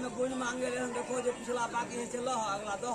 में कोई मांगे रहे देखो जो पिछला बाकी है चलो अगला दो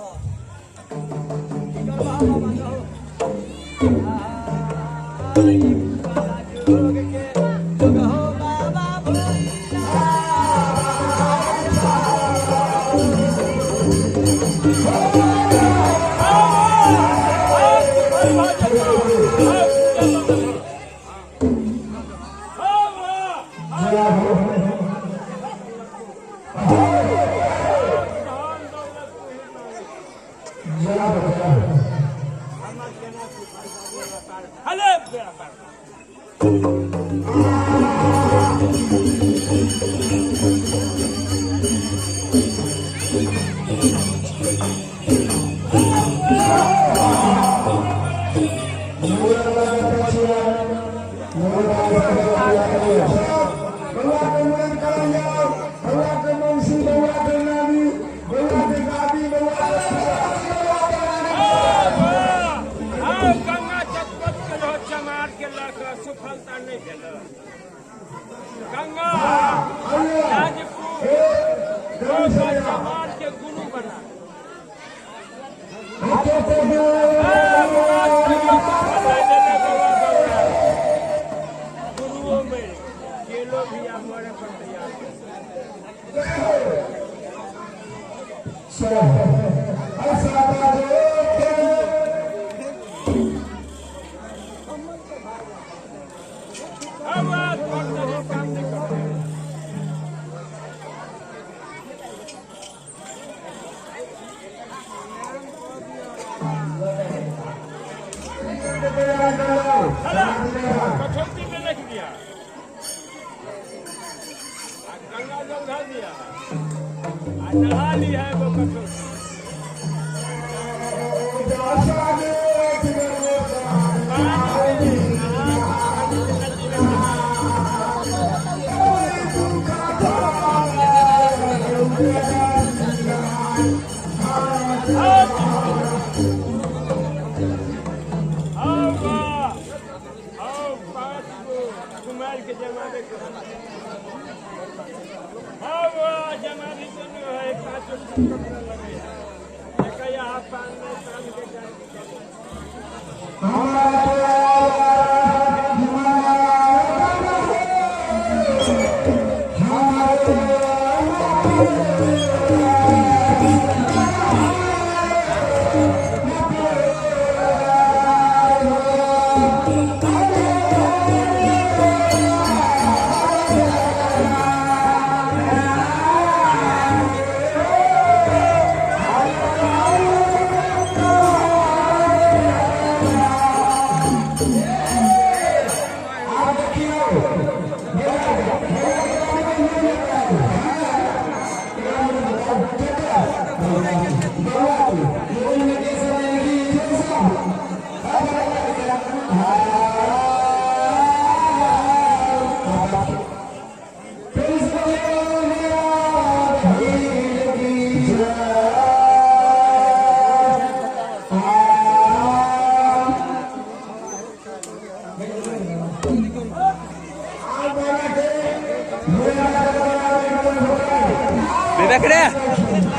गंगा के गुरु बना गुरुओं में ये लोग भी हमारे पर तैयार कठौती में रख दिया गंगा जल ढा दिया नहा ली है वो कठौती के जमाने को जमाने से है 5 लगे एक यहाँ पान में काम के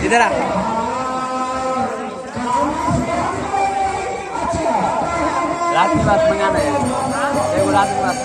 इधर आ रात की बात मंगाना है देखो रात की बात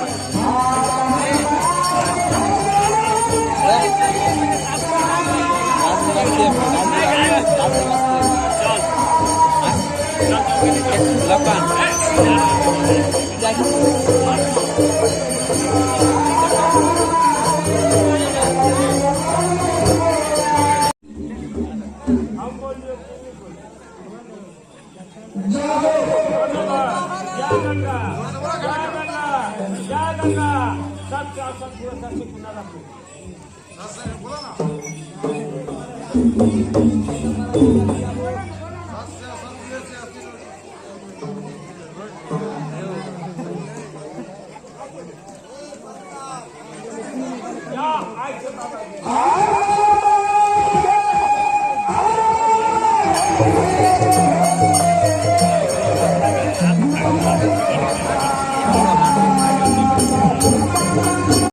Yeah,